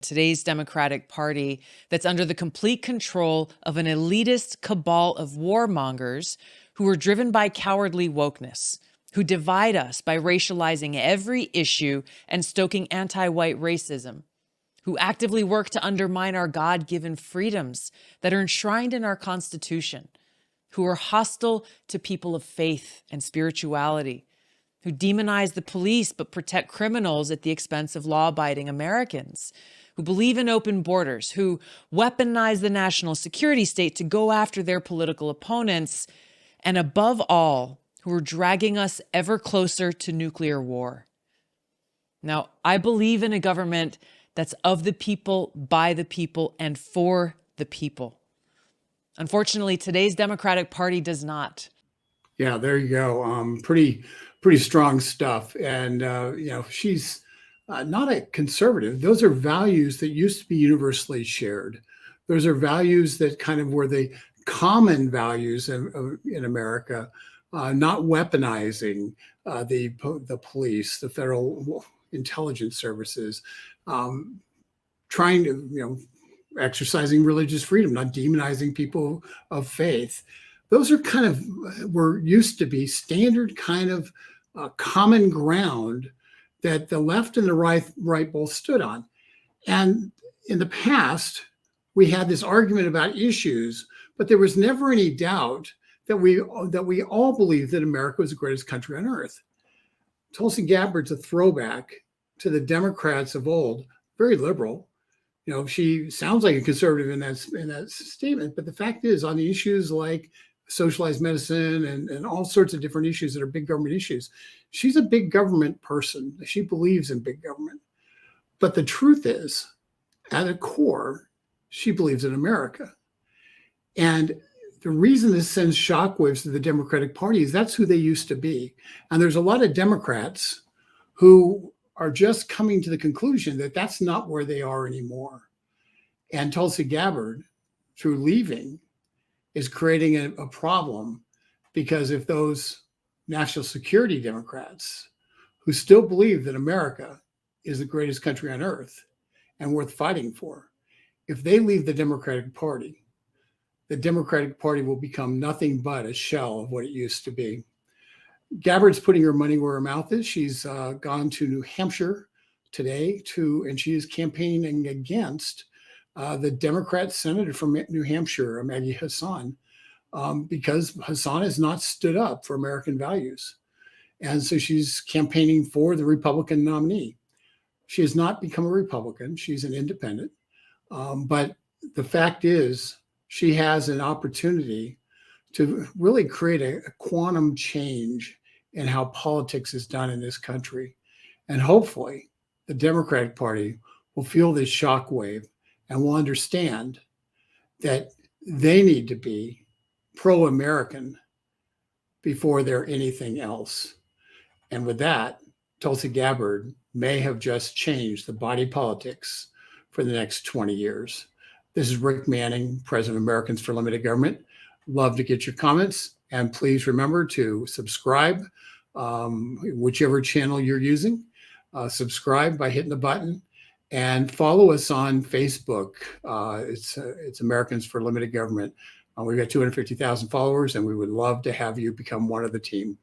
Today's Democratic Party that's under the complete control of an elitist cabal of warmongers who are driven by cowardly wokeness, who divide us by racializing every issue and stoking anti-white racism, who actively work to undermine our God-given freedoms that are enshrined in our Constitution, who are hostile to people of faith and spirituality, who demonize the police but protect criminals at the expense of law-abiding Americans, who believe in open borders, who weaponize the national security state to go after their political opponents, and above all, who are dragging us ever closer to nuclear war. Now, I believe in a government that's of the people, by the people, and for the people. Unfortunately, today's Democratic Party does not. Yeah, there you go. Pretty strong stuff. And, she's not a conservative. Those are values that used to be universally shared. Those are values that kind of were the common values in America, not weaponizing the police, the federal intelligence services, trying to, exercising religious freedom, not demonizing people of faith. Those are kind of used to be standard kind of common ground that the left and the right both stood on. And in the past, we had this argument about issues, but there was never any doubt that we all believed that America was the greatest country on earth. Tulsi Gabbard's a throwback to the Democrats of old, very liberal. She sounds like a conservative in that statement, but the fact is, on the issues like socialized medicine and all sorts of different issues that are big government issues, she's a big government person. She believes in big government. But the truth is, at a core, she believes in America. And the reason this sends shockwaves to the Democratic Party is that's who they used to be. And there's a lot of Democrats who are just coming to the conclusion that that's not where they are anymore. And Tulsi Gabbard, through leaving, is creating a problem, because if those national security Democrats who still believe that America is the greatest country on earth and worth fighting for, if they leave the Democratic Party will become nothing but a shell of what it used to be. Gabbard's putting her money where her mouth is. She's gone to New Hampshire today and she is campaigning against the Democrat senator from New Hampshire, Maggie Hassan, because Hassan has not stood up for American values. And so she's campaigning for the Republican nominee. She has not become a Republican. She's an independent. But the fact is, she has an opportunity to really create a quantum change in how politics is done in this country. And hopefully the Democratic Party will feel this shockwave and will understand that they need to be pro-American before they're anything else. And with that, Tulsi Gabbard may have just changed the body politics for the next 20 years. This is Rick Manning, President of Americans for Limited Government. Love to get your comments. And please remember to subscribe, whichever channel you're using. Subscribe by hitting the button and follow us on Facebook. It's Americans for Limited Government. We've got 250,000 followers, and we would love to have you become one of the team.